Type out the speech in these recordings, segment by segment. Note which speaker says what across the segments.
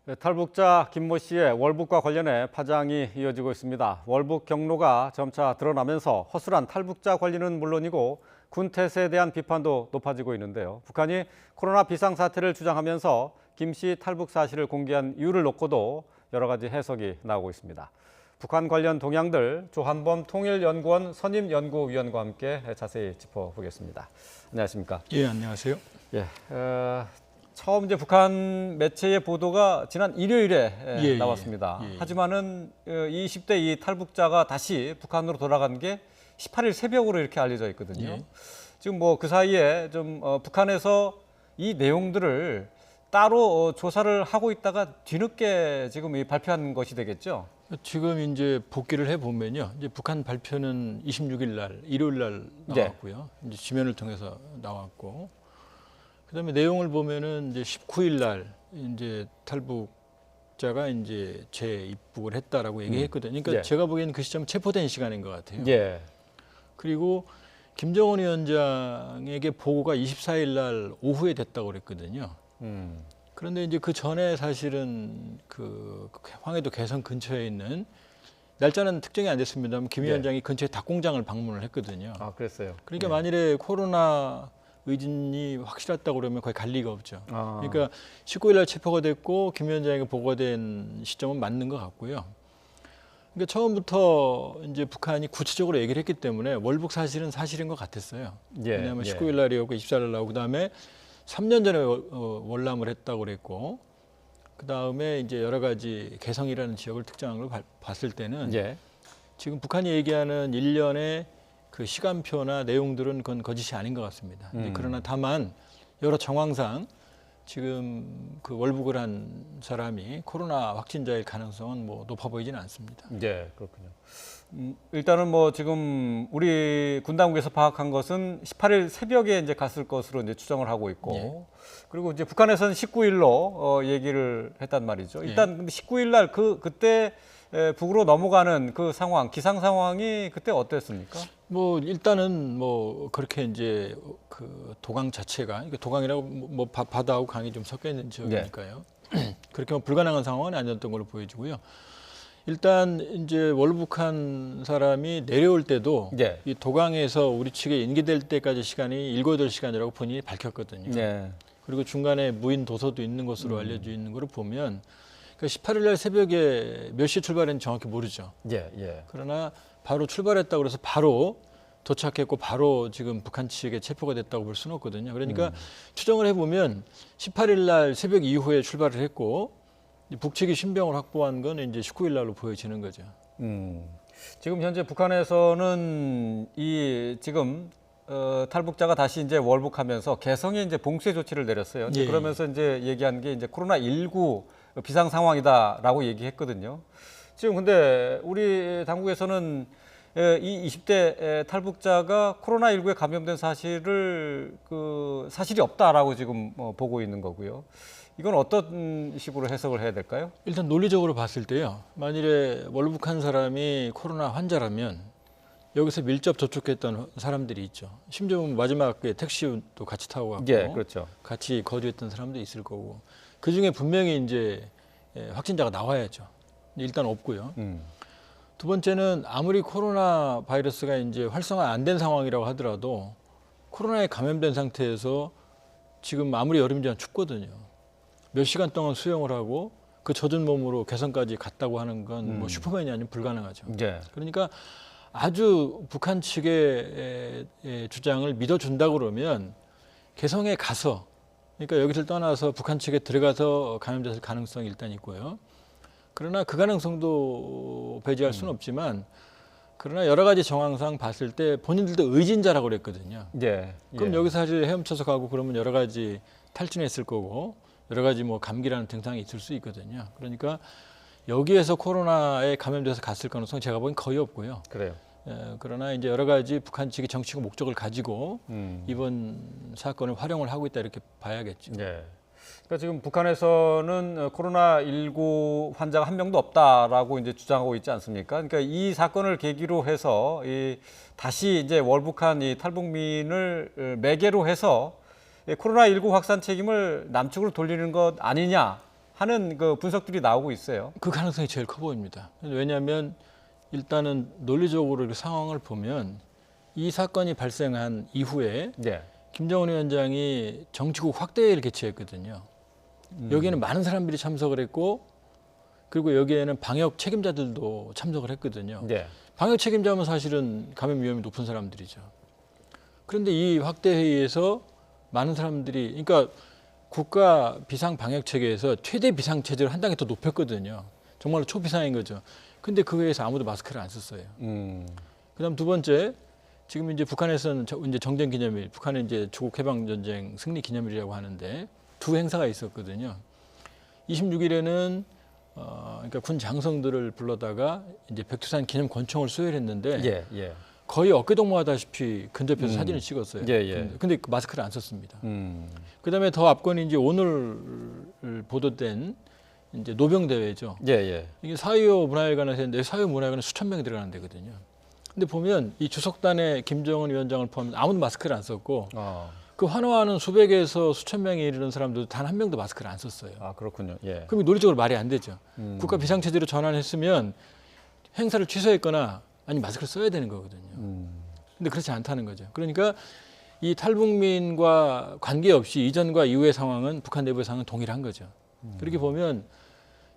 Speaker 1: 네, 탈북자 김모 씨의 월북과 관련해 파장이 이어지고 있습니다. 월북 경로가 점차 드러나면서 허술한 탈북자 관리는 물론이고 군 태세에 대한 비판도 높아지고 있는데요. 북한이 코로나 비상사태를 주장하면서 김 씨 탈북 사실을 공개한 이유를 놓고도 여러 가지 해석이 나오고 있습니다. 북한 관련 동향들 조한범 통일연구원 선임연구위원과 함께 자세히 짚어보겠습니다. 안녕하십니까?
Speaker 2: 예, 안녕하세요.
Speaker 1: 예, 처음 이제 북한 매체의 보도가 지난 일요일에 나왔습니다. 하지만은 20대 이 탈북자가 다시 북한으로 돌아간 게 18일 새벽으로 이렇게 알려져 있거든요. 지금 뭐 그 사이에 좀 북한에서 이 내용들을 따로 조사를 하고 있다가 뒤늦게 지금 발표한 것이 되겠죠.
Speaker 2: 지금 이제 복귀를 해 보면요, 이제 북한 발표는 26일 날, 일요일 날 나왔고요. 이제 지면을 통해서 나왔고. 그다음에 내용을 보면은 이제 19일 날 이제 탈북자가 이제 재입국을 했다라고 얘기했거든요. 그러니까 제가 보기에는 그 시점은 체포된 시간인 것 같아요. 그리고 김정은 위원장에게 보고가 24일 날 오후에 됐다고 그랬거든요. 그런데 이제 그 전에 사실은 그 황해도 개성 근처에 있는 날짜는 특정이 안 됐습니다만 김 위원장이 근처에 닭공장을 방문을 했거든요.
Speaker 1: 아, 그랬어요.
Speaker 2: 그러니까 만일에 코로나 의진이 확실했다고 그러면 거의 갈 리가 없죠. 그러니까 19일 날 체포가 됐고 김 위원장에게 보고가 된 시점은 맞는 것 같고요. 그러니까 처음부터 이제 북한이 구체적으로 얘기를 했기 때문에 월북 사실은 사실인 것 같았어요. 왜냐하면 19일 날이었고 24일 날 나오고 그다음에 3년 전에 월남을 했다고 그랬고 그다음에 이제 여러 가지 개성이라는 지역을 특정한 걸 봤을 때는 지금 북한이 얘기하는 일련의 그 시간표나 내용들은 그건 거짓이 아닌 것 같습니다. 그러나 다만 여러 정황상 지금 그 월북을 한 사람이 코로나 확진자일 가능성은 뭐 높아 보이지는 않습니다.
Speaker 1: 네, 그렇군요. 일단은 뭐 지금 우리 군 당국에서 파악한 것은 18일 새벽에 이제 갔을 것으로 이제 추정을 하고 있고, 그리고 이제 북한에서는 19일로 얘기를 했단 말이죠. 일단 근데 19일 날 그때 북으로 넘어가는 그 상황, 기상 상황이 그때 어땠습니까?
Speaker 2: 뭐 일단은 뭐 그렇게 이제 그 도강 자체가 도강이라고 뭐 바다하고 강이 좀 섞여 있는 지역이니까요. 그렇게 뭐 불가능한 상황은 아니었던 걸로 보여지고요. 일단 이제 월북한 사람이 내려올 때도 이 도강에서 우리 측에 인계될 때까지 시간이 7, 8시간이라고 본인이 밝혔거든요. 그리고 중간에 무인 도서도 있는 것으로 알려져 있는 것을 보면 그러니까 18일 날 새벽에 몇 시에 출발했는지 정확히 모르죠. 그러나 바로 출발했다고 그래서 바로 도착했고 바로 지금 북한 측에 체포가 됐다고 볼 수는 없거든요. 그러니까 추정을 해보면 18일 날 새벽 이후에 출발을 했고 북측이 신병을 확보한 건 이제 19일 날로 보여지는 거죠.
Speaker 1: 지금 현재 북한에서는 이 지금 탈북자가 다시 이제 월북하면서 개성에 이제 봉쇄 조치를 내렸어요. 그러면서 이제 얘기한 게 이제 코로나19 비상 상황이다라고 얘기했거든요. 지금 근데 우리 당국에서는 이 20대 탈북자가 코로나19에 감염된 사실을 사실이 없다라고 지금 보고 있는 거고요. 이건 어떤 식으로 해석을 해야 될까요?
Speaker 2: 일단 논리적으로 봤을 때요. 만일에 월북한 사람이 코로나 환자라면 여기서 밀접 접촉했던 사람들이 있죠. 심지어 마지막에 택시도 같이 타고 갔고
Speaker 1: 그렇죠.
Speaker 2: 같이 거주했던 사람도 있을 거고 그 중에 분명히 이제 확진자가 나와야죠. 일단 없고요. 두 번째는 아무리 코로나 바이러스가 이제 활성화 안 된 상황이라고 하더라도 코로나에 감염된 상태에서 지금 아무리 여름이지만 춥거든요. 몇 시간 동안 수영을 하고 그 젖은 몸으로 개성까지 갔다고 하는 건 뭐 슈퍼맨이 아니면 불가능하죠. 그러니까 아주 북한 측의 주장을 믿어준다 그러면 개성에 가서 그러니까 여기를 떠나서 북한 측에 들어가서 감염됐을 가능성이 일단 있고요. 그러나 그 가능성도 배제할 수는 없지만 그러나 여러 가지 정황상 봤을 때 본인들도 의진자라고 그랬거든요. 그럼 여기서 사실 헤엄쳐서 가고 그러면 여러 가지 탈진했을 거고 여러 가지 뭐 감기라는 증상이 있을 수 있거든요. 그러니까 여기에서 코로나에 감염돼서 갔을 가능성 제가 보기엔 거의 없고요.
Speaker 1: 그래요.
Speaker 2: 그러나 이제 여러 가지 북한 측이 정치적 목적을 가지고 이번 사건을 활용을 하고 있다 이렇게 봐야겠죠.
Speaker 1: 그러니까 지금 북한에서는 코로나19 환자가 한 명도 없다라고 이제 주장하고 있지 않습니까? 그러니까 이 사건을 계기로 해서 다시 이제 월북한 이 탈북민을 매개로 해서 코로나19 확산 책임을 남측으로 돌리는 것 아니냐 하는 그 분석들이 나오고 있어요.
Speaker 2: 그 가능성이 제일 커 보입니다. 왜냐하면 일단은 논리적으로 그 상황을 보면 이 사건이 발생한 이후에
Speaker 1: 네.
Speaker 2: 김정은 위원장이 정치국 확대회의를 개최했거든요. 여기에는 많은 사람들이 참석을 했고 그리고 여기에는 방역 책임자들도 참석을 했거든요.
Speaker 1: 네.
Speaker 2: 방역 책임자면 사실은 감염 위험이 높은 사람들이죠. 그런데 이 확대회의에서 많은 사람들이 그러니까 국가 비상 방역 체계에서 최대 비상 체제를 한 단계 더 높였거든요. 정말로 초비상인 거죠. 근데 그 회의에서 아무도 마스크를 안 썼어요. 그다음 두 번째, 지금 이제 북한에서는 이제 정전 기념일, 북한은 이제 조국 해방 전쟁 승리 기념일이라고 하는데 두 행사가 있었거든요. 26일에는 그러니까 군 장성들을 불러다가 이제 백두산 기념 권총을 수여했는데
Speaker 1: 예, 예.
Speaker 2: 거의 어깨동무하다시피 근접해서 사진을 찍었어요.
Speaker 1: 예, 예.
Speaker 2: 근데 그 마스크를 안 썼습니다. 그다음에 더 앞건 이제 오늘 보도된 이제 노병 대회죠.
Speaker 1: 예, 예.
Speaker 2: 이게 4.25 문화회관에서 했는데 4.25 문화회관은 수천 명이 들어가는 데거든요. 근데 보면 이 주석단의 김정은 위원장을 포함해 아무도 마스크를 안 썼고 그 환호하는 수백에서 수천 명에 이르는 사람들도 단 한 명도 마스크를 안 썼어요.
Speaker 1: 아, 그렇군요. 예.
Speaker 2: 그럼 논리적으로 말이 안 되죠. 국가 비상체제로 전환했으면 행사를 취소했거나 아니 마스크를 써야 되는 거거든요. 근데 그렇지 않다는 거죠. 그러니까 이 탈북민과 관계없이 이전과 이후의 상황은 북한 내부의 상황은 동일한 거죠. 그렇게 보면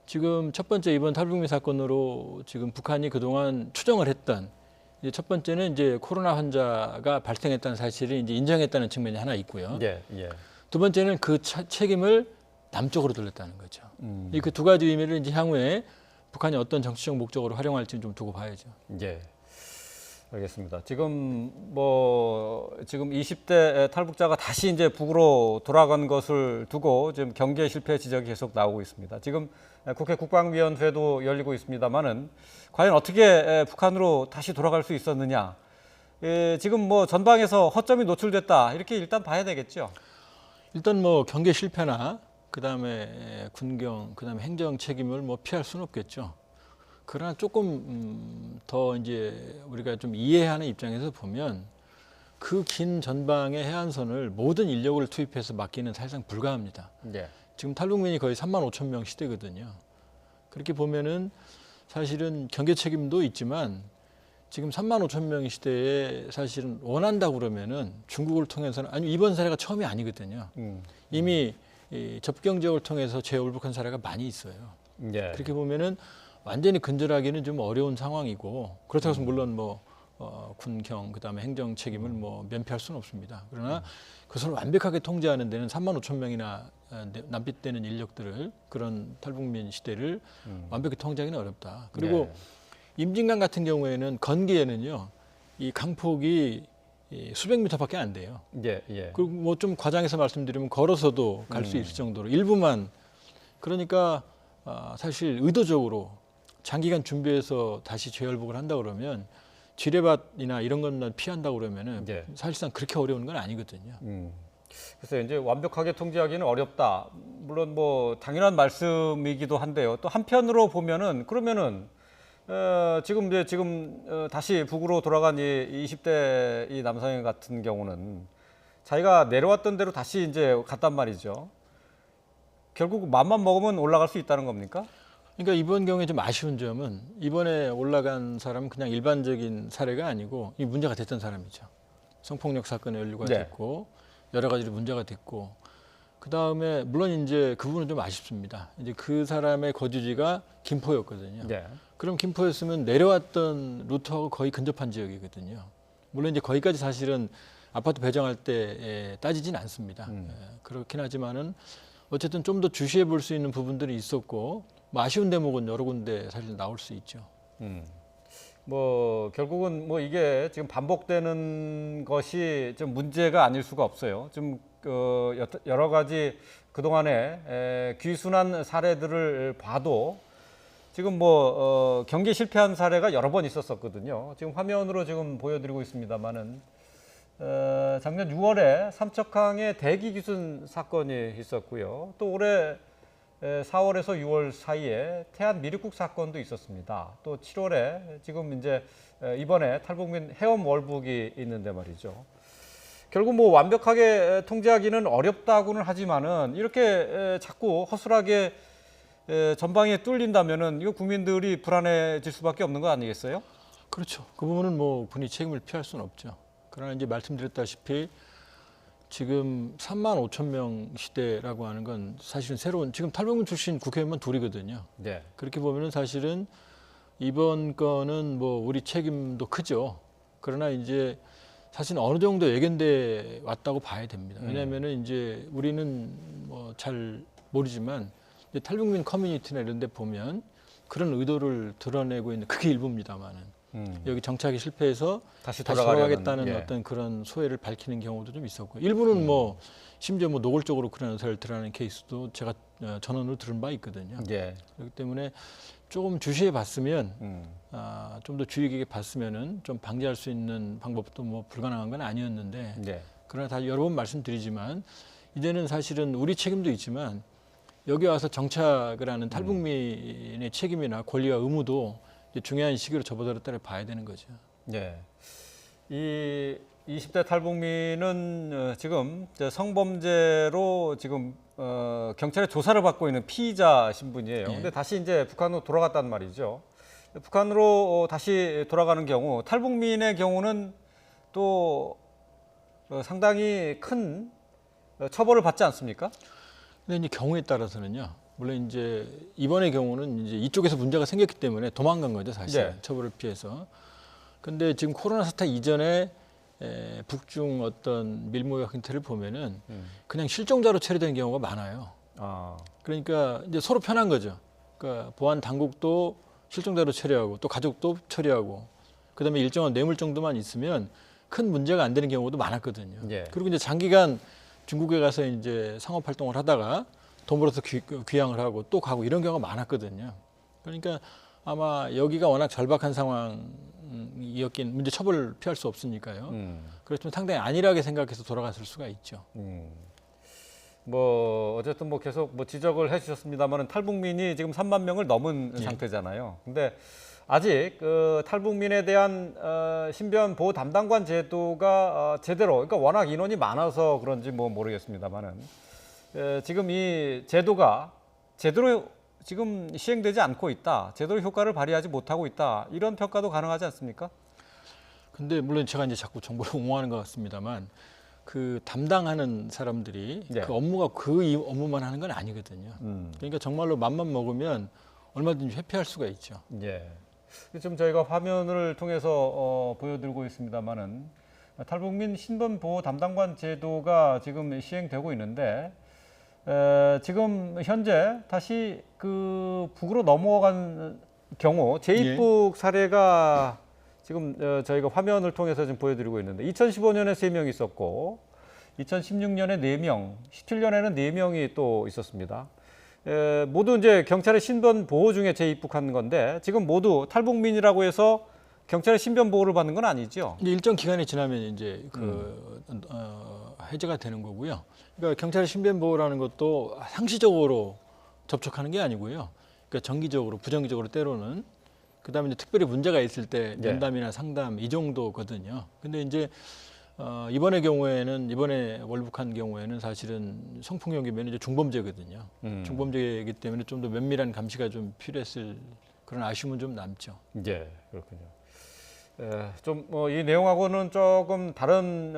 Speaker 2: 지금 첫 번째 이번 탈북민 사건으로 지금 북한이 그동안 추정을 했던 이제 첫 번째는 이제 코로나 환자가 발생했다는 사실을 이제 인정했다는 측면이 하나 있고요.
Speaker 1: 예, 예.
Speaker 2: 두 번째는 그 책임을 남쪽으로 돌렸다는 거죠. 이 그 두 가지 의미를 이제 향후에 북한이 어떤 정치적 목적으로 활용할지는 좀 두고 봐야죠.
Speaker 1: 예. 알겠습니다. 지금 지금 20대 탈북자가 다시 이제 북으로 돌아간 것을 두고 지금 경계 실패 지적이 계속 나오고 있습니다. 지금 국회 국방위원회도 열리고 있습니다만은 과연 어떻게 북한으로 다시 돌아갈 수 있었느냐? 지금 전방에서 허점이 노출됐다 이렇게 일단 봐야 되겠죠.
Speaker 2: 일단 경계 실패나 그다음에 군경 그다음에 행정 책임을 피할 수는 없겠죠. 그러나 조금 더 이제 우리가 좀 이해하는 입장에서 보면 그 긴 전방의 해안선을 모든 인력을 투입해서 막기는 사실상 불가합니다.
Speaker 1: 예.
Speaker 2: 지금 탈북민이 거의 3만 5천 명 시대거든요. 그렇게 보면은 사실은 경계 책임도 있지만 지금 3만 5천 명 시대에 사실은 원한다고 그러면은 중국을 통해서는 아니 이번 사례가 처음이 아니거든요. 이미 이 접경 지역을 통해서 재월북한 사례가 많이 있어요.
Speaker 1: 예.
Speaker 2: 그렇게 보면은 완전히 근절하기는 좀 어려운 상황이고 그렇다고 해서 물론 군경 그다음에 행정 책임을 면피할 수는 없습니다. 그러나 그것을 완벽하게 통제하는 데는 3만 5천 명이나 남짓되는 인력들을 그런 탈북민 시대를 완벽히 통제하기는 어렵다. 그리고 임진강 같은 경우에는 건기에는요 이 강폭이 수백 미터밖에 안 돼요.
Speaker 1: 예, 예.
Speaker 2: 그리고 좀 과장해서 말씀드리면 걸어서도 갈 수 있을 정도로 일부만 그러니까 사실 의도적으로 장기간 준비해서 다시 재월북을 한다 그러면 지뢰밭이나 이런 것만 피한다 그러면은
Speaker 1: 예.
Speaker 2: 사실상 그렇게 어려운 건 아니거든요.
Speaker 1: 그래서 이제 완벽하게 통제하기는 어렵다. 물론 당연한 말씀이기도 한데요. 또 한편으로 보면은 그러면은 지금 다시 북으로 돌아간 이 20대 이 남성 같은 경우는 자기가 내려왔던 대로 다시 이제 갔단 말이죠. 결국 맘만 먹으면 올라갈 수 있다는 겁니까?
Speaker 2: 그러니까 이번 경우에 좀 아쉬운 점은 이번에 올라간 사람은 그냥 일반적인 사례가 아니고 이 문제가 됐던 사람이죠. 성폭력 사건에 연루가
Speaker 1: 네.
Speaker 2: 됐고 여러 가지로 문제가 됐고 그 다음에 물론 이제 그분은 좀 아쉽습니다. 이제 그 사람의 거주지가 김포였거든요.
Speaker 1: 네.
Speaker 2: 그럼 김포였으면 내려왔던 루트하고 거의 근접한 지역이거든요. 물론 이제 거기까지 사실은 아파트 배정할 때 따지진 않습니다. 그렇긴 하지만은 어쨌든 좀 더 주시해 볼 수 있는 부분들이 있었고 아쉬운 대목은 여러 군데 사실 나올 수 있죠.
Speaker 1: 결국은 이게 지금 반복되는 것이 좀 문제가 아닐 수가 없어요. 좀 여러 가지 그동안에 귀순한 사례들을 봐도 지금 경계 실패한 사례가 여러 번 있었었거든요. 지금 화면으로 지금 보여드리고 있습니다만은 작년 6월에 삼척항에 대기 귀순 사건이 있었고요. 또 올해 4월에서 6월 사이에 태안 미륵국 사건도 있었습니다. 또 7월에 지금 이제 이번에 탈북민 해엄 월북이 있는데 말이죠. 결국 완벽하게 통제하기는 어렵다고는 하지만은 이렇게 자꾸 허술하게 전방에 뚫린다면은 이거 국민들이 불안해질 수밖에 없는 거 아니겠어요?
Speaker 2: 그렇죠. 그 부분은 뭐 군이 책임을 피할 수는 없죠. 그러나 이제 말씀드렸다시피 지금 3만 5천 명 시대라고 하는 건 사실은 새로운 지금 탈북민 출신 국회의원만 둘이거든요.
Speaker 1: 네.
Speaker 2: 그렇게 보면은 사실은 이번 건은 뭐 우리 책임도 크죠. 그러나 이제 사실 어느 정도 예견돼 왔다고 봐야 됩니다. 왜냐하면은 이제 우리는 뭐 잘 모르지만 이제 탈북민 커뮤니티나 이런 데 보면 그런 의도를 드러내고 있는 그게 일부입니다만은 여기 정착이 실패해서 다시 돌아가겠다는
Speaker 1: 예.
Speaker 2: 어떤 그런 소회를 밝히는 경우도 좀 있었고 일부는 뭐 심지어 뭐 노골적으로 그런 의사를 드러내는 케이스도 제가 전원으로 들은 바 있거든요.
Speaker 1: 예.
Speaker 2: 그렇기 때문에 조금 주시해 봤으면 좀 더 주의 깊게 봤으면은 좀 방지할 수 있는 방법도 뭐 불가능한 건 아니었는데
Speaker 1: 예.
Speaker 2: 그러나 다 여러 번 말씀드리지만 이제는 사실은 우리 책임도 있지만 여기 와서 정착을 하는 탈북민의 책임이나 권리와 의무도 이제 중요한 시기로 접어들었다를 봐야 되는 거죠.
Speaker 1: 예. 이 20대 탈북민은 지금 성범죄로 지금 경찰의 조사를 받고 있는 피의자 신분이에요.
Speaker 2: 예.
Speaker 1: 근데 다시 이제 북한으로 돌아갔단 말이죠. 북한으로 다시 돌아가는 경우 탈북민의 경우는 또 상당히 큰 처벌을 받지 않습니까?
Speaker 2: 근데 이제 경우에 따라서는요. 물론 이제 이번의 경우는 이제 이쪽에서 문제가 생겼기 때문에 도망간 거죠, 사실.
Speaker 1: 네.
Speaker 2: 처벌을 피해서. 근데 지금 코로나 사태 이전에 북중 어떤 밀모역 형태를 보면은 그냥 실종자로 처리된 경우가 많아요.
Speaker 1: 아,
Speaker 2: 그러니까 이제 서로 편한 거죠. 그러니까 보안 당국도 실종자로 처리하고 또 가족도 처리하고 그다음에 일정한 뇌물 정도만 있으면 큰 문제가 안 되는 경우도 많았거든요.
Speaker 1: 예.
Speaker 2: 그리고 이제 장기간 중국에 가서 이제 상업 활동을 하다가 돈 벌어서 귀향을 하고 또 가고 이런 경우가 많았거든요. 그러니까 아마 여기가 워낙 절박한 상황이었긴 문제 처벌을 피할 수 없으니까요. 그렇지만 상당히 안일하게 생각해서 돌아갔을 수가 있죠.
Speaker 1: 뭐 어쨌든 뭐 계속 뭐 지적을 해주셨습니다만은 탈북민이 지금 3만 명을 넘은
Speaker 2: 예.
Speaker 1: 상태잖아요. 근데 아직 그 탈북민에 대한 신변 보호 담당관 제도가 제대로, 그러니까 워낙 인원이 많아서 그런지 뭐 모르겠습니다만은 지금 이 제도가 제대로 지금 시행되지 않고 있다, 제대로 효과를 발휘하지 못하고 있다, 이런 평가도 가능하지 않습니까?
Speaker 2: 근데 물론 제가 이제 자꾸 정보를 옹호하는 것 같습니다만 그 담당하는 사람들이
Speaker 1: 예.
Speaker 2: 그 업무가 그 업무만 하는 건 아니거든요. 그러니까 정말로 맘만 먹으면 얼마든지 회피할 수가 있죠.
Speaker 1: 예. 지금 저희가 화면을 통해서 보여드리고 있습니다만은 탈북민 신변 보호 담당관 제도가 지금 시행되고 있는데 지금 현재 다시 그 북으로 넘어간 경우 재입국 사례가 지금 저희가 화면을 통해서 지금 보여드리고 있는데 2015년에 3명 있었고 2016년에 4명, 17년에는 4명이 또 있었습니다. 모두 이제 경찰의 신변 보호 중에 재입국한 건데 지금 모두 탈북민이라고 해서 경찰의 신변 보호를 받는 건 아니죠.
Speaker 2: 이제 일정 기간이 지나면 이제 해제가 되는 거고요. 그러니까 경찰의 신변 보호라는 것도 상시적으로 접촉하는 게 아니고요. 그러니까 정기적으로, 부정기적으로 때로는 그다음에 이제 특별히 문제가 있을 때 면담이나 상담 이 정도거든요. 근데 이제 이번의 경우에는 이번에 월북한 경우에는 사실은 성폭력이면 이제 중범죄거든요. 중범죄이기 때문에 좀 더 면밀한 감시가 좀 필요했을 그런 아쉬움은 좀 남죠.
Speaker 1: 예, 그렇군요. 좀 이 내용하고는 조금 다른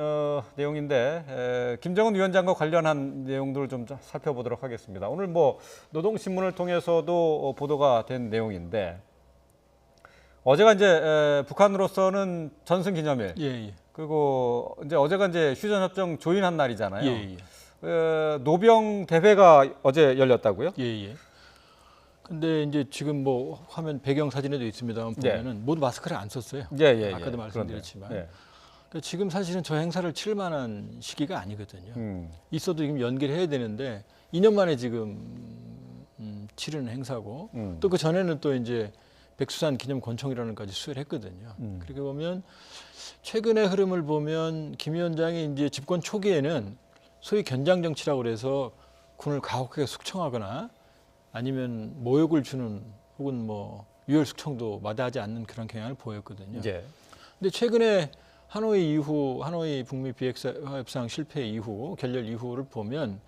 Speaker 1: 내용인데 김정은 위원장과 관련한 내용들을 좀 살펴보도록 하겠습니다. 오늘 뭐 노동신문을 통해서도 보도가 된 내용인데 어제가 이제 북한으로서는 전승기념일.
Speaker 2: 예.
Speaker 1: 그리고 이제 어제가 이제 휴전협정 조인한 날이잖아요.
Speaker 2: 예.
Speaker 1: 노병 대회가 어제 열렸다고요?
Speaker 2: 예. 근데 이제 지금 뭐 화면 배경 사진에도 있습니다만 보면은 모두 마스크를 안 썼어요.
Speaker 1: 예.
Speaker 2: 아까도 말씀드렸지만.
Speaker 1: 예.
Speaker 2: 그러니까 지금 사실은 저 행사를 치를 만한 시기가 아니거든요. 있어도 지금 연기를 해야 되는데 2년 만에 지금 치르는 행사고 또 그 전에는 또 이제 백수산 기념 권총이라는 것까지 수여를 했거든요. 그렇게 보면 최근의 흐름을 보면 김 위원장이 이제 집권 초기에는 소위 견장 정치라고 그래서 군을 가혹하게 숙청하거나 아니면 모욕을 주는 혹은 뭐 유혈 숙청도 마다하지 않는 그런 경향을 보였거든요.
Speaker 1: 예.
Speaker 2: 근데 최근에 하노이 북미 비핵화 협상 실패 이후 결렬 이후를 보면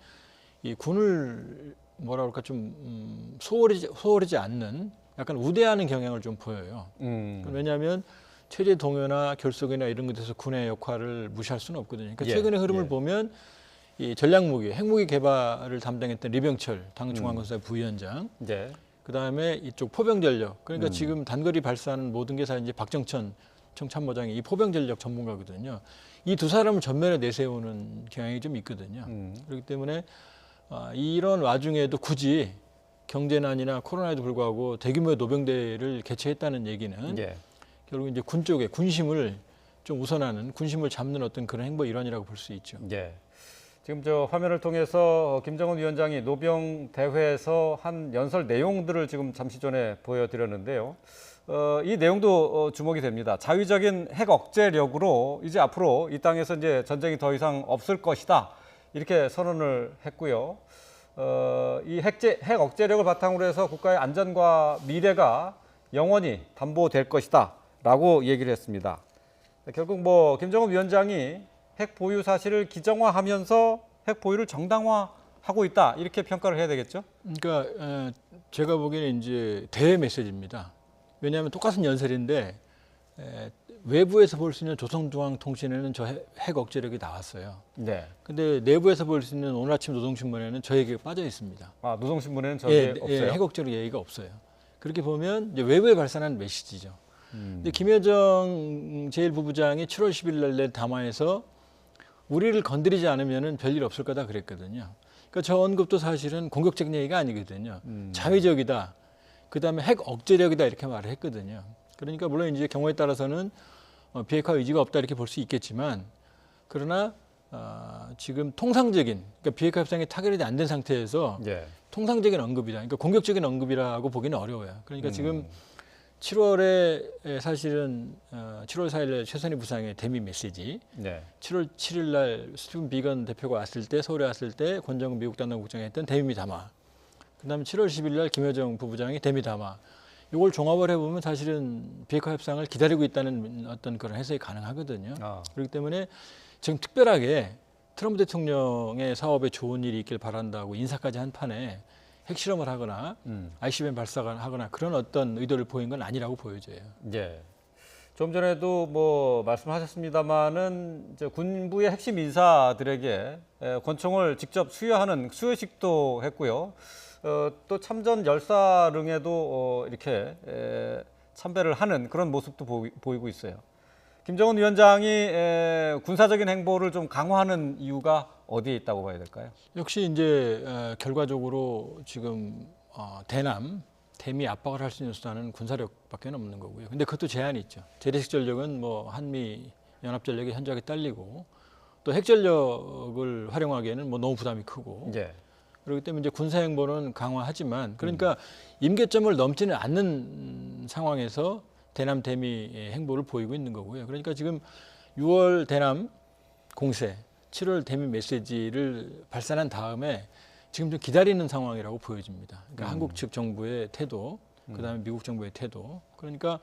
Speaker 2: 이 군을 뭐라 그럴까 좀 소홀하지 않는 약간 우대하는 경향을 좀 보여요. 왜냐하면 체제 동요나 결속이나 이런 것에서 군의 역할을 무시할 수는 없거든요. 그러니까 최근의 흐름을 보면 이 전략무기, 핵무기 개발을 담당했던 리병철 당 중앙건설 부위원장, 그다음에 이쪽 포병전력, 그러니까 지금 단거리 발사하는 모든 게 다 이제 박정천 총참모장이 이 포병전력 전문가거든요. 이 두 사람을 전면에 내세우는 경향이 좀 있거든요. 그렇기 때문에 이런 와중에도 굳이 경제난이나 코로나에도 불구하고 대규모의 노병대를 개최했다는 얘기는 결국 이제 군 쪽에 군심을 좀 우선하는, 군심을 잡는 어떤 그런 행보 일환이라고 볼 수 있죠.
Speaker 1: 지금 저 화면을 통해서 김정은 위원장이 노병 대회에서 한 연설 내용들을 지금 잠시 전에 보여드렸는데요. 이 내용도 주목이 됩니다. 자위적인 핵 억제력으로 이제 앞으로 이 땅에서 이제 전쟁이 더 이상 없을 것이다. 이렇게 선언을 했고요. 이 핵 억제력을 바탕으로 해서 국가의 안전과 미래가 영원히 담보될 것이다. 라고 얘기를 했습니다. 결국 뭐 김정은 위원장이 핵 보유 사실을 기정화하면서 핵 보유를 정당화하고 있다. 이렇게 평가를 해야 되겠죠?
Speaker 2: 그러니까 제가 보기에는 이제 대외 메시지입니다. 왜냐하면 똑같은 연설인데 외부에서 볼 수 있는 조선중앙통신에는 저 핵 억제력이 나왔어요. 근데 내부에서 볼 수 있는 오늘 아침 노동신문에는 저 얘기가 빠져 있습니다.
Speaker 1: 아, 노동신문에는 저 얘기 없어요?
Speaker 2: 핵 억제력 얘기가 없어요. 그렇게 보면 이제 외부에 발산한 메시지죠. 근데 김여정 제1부부장이 7월 10일 날 낸 담화에서 우리를 건드리지 않으면은 별일 없을 거다 그랬거든요. 그러니까 저 언급도 사실은 공격적인 얘기가 아니거든요. 자위적이다. 그다음에 핵 억제력이다 이렇게 말을 했거든요. 그러니까 물론 이제 경우에 따라서는 비핵화 의지가 없다 이렇게 볼 수 있겠지만, 그러나 지금 통상적인, 그러니까 비핵화 협상이 타결이 안 된 상태에서 통상적인 언급이다. 그러니까 공격적인 언급이라고 보기는 어려워요. 그러니까 지금 7월에 사실은 7월 4일에 최선희 부상의 대미 메시지, 7월 7일 날 스티븐 비건 대표가 왔을 때, 서울에 왔을 때 권정은 미국 담당국장이 했던 대미 담화, 그다음에 7월 10일 날 김여정 부부장이 대미 담화, 이걸 종합을 해보면 사실은 비핵화 협상을 기다리고 있다는 어떤 그런 해석이 가능하거든요. 그렇기 때문에 지금 특별하게 트럼프 대통령의 사업에 좋은 일이 있길 바란다고 인사까지 한 판에 핵실험을 하거나 ICBM 발사를 하거나 그런 어떤 의도를 보인 건 아니라고 보여져요.
Speaker 1: 좀 전에도 뭐 말씀하셨습니다마는 이제 군부의 핵심 인사들에게 권총을 직접 수여하는 수여식도 했고요. 또 참전 열사릉에도 이렇게 참배를 하는 그런 모습도 보이고 있어요. 김정은 위원장이 군사적인 행보를 좀 강화하는 이유가 어디에 있다고 봐야 될까요?
Speaker 2: 역시 이제 결과적으로 지금 대미 압박을 할 수 있는 수단은 군사력밖에 없는 거고요. 근데 그것도 제한이 있죠. 재래식 전력은 뭐 한미 연합 전력이 현저하게 딸리고, 또 핵 전력을 활용하기에는 뭐 너무 부담이 크고. 그렇기 때문에 이제 군사 행보는 강화하지만, 그러니까 임계점을 넘지는 않는 상황에서 대남 대미 행보를 보이고 있는 거고요. 그러니까 지금 6월 대남 공세, 7월 대미 메시지를 발산한 다음에 지금 좀 기다리는 상황이라고 보여집니다. 그러니까 한국 측 정부의 태도, 그다음에 미국 정부의 태도. 그러니까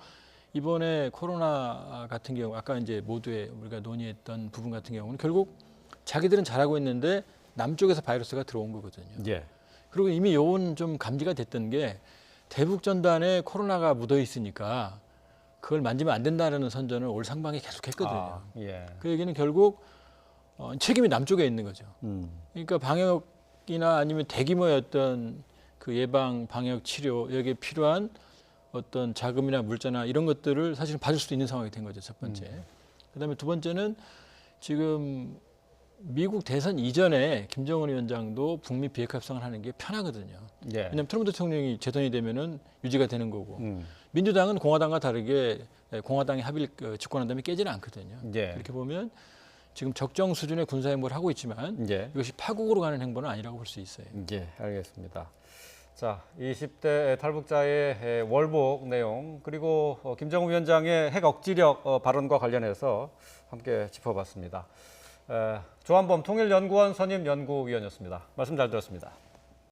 Speaker 2: 이번에 코로나 같은 경우, 아까 이제 모두에 우리가 논의했던 부분 같은 경우는 결국 자기들은 잘하고 있는데 남쪽에서 바이러스가 들어온 거거든요. 그리고 이미 요건 좀 감지가 됐던 게 대북 전단에 코로나가 묻어 있으니까 그걸 만지면 안 된다는 선전을 올 상반기에 계속했거든요. 그 얘기는 결국 책임이 남쪽에 있는 거죠. 그러니까 방역이나 아니면 대규모의 어떤 그 예방, 방역, 치료 여기에 필요한 어떤 자금이나 물자나 이런 것들을 사실 받을 수도 있는 상황이 된 거죠. 첫 번째. 그다음에 두 번째는 지금 미국 대선 이전에 김정은 위원장도 북미 비핵화 협상을 하는 게 편하거든요. 왜냐하면 트럼프 대통령이 재선이 되면은 유지가 되는 거고, 민주당은 공화당과 다르게 공화당이 합의를 집권한 다음에 깨지는 않거든요. 이렇게 보면 지금 적정 수준의 군사 행보를 하고 있지만 이것이 파국으로 가는 행보는 아니라고 볼 수 있어요.
Speaker 1: 알겠습니다. 자, 20대 탈북자의 월복 내용, 그리고 김정은 위원장의 핵 억지력 발언과 관련해서 함께 짚어봤습니다. 조한범 통일연구원 선임 연구위원이었습니다. 말씀 잘 들었습니다.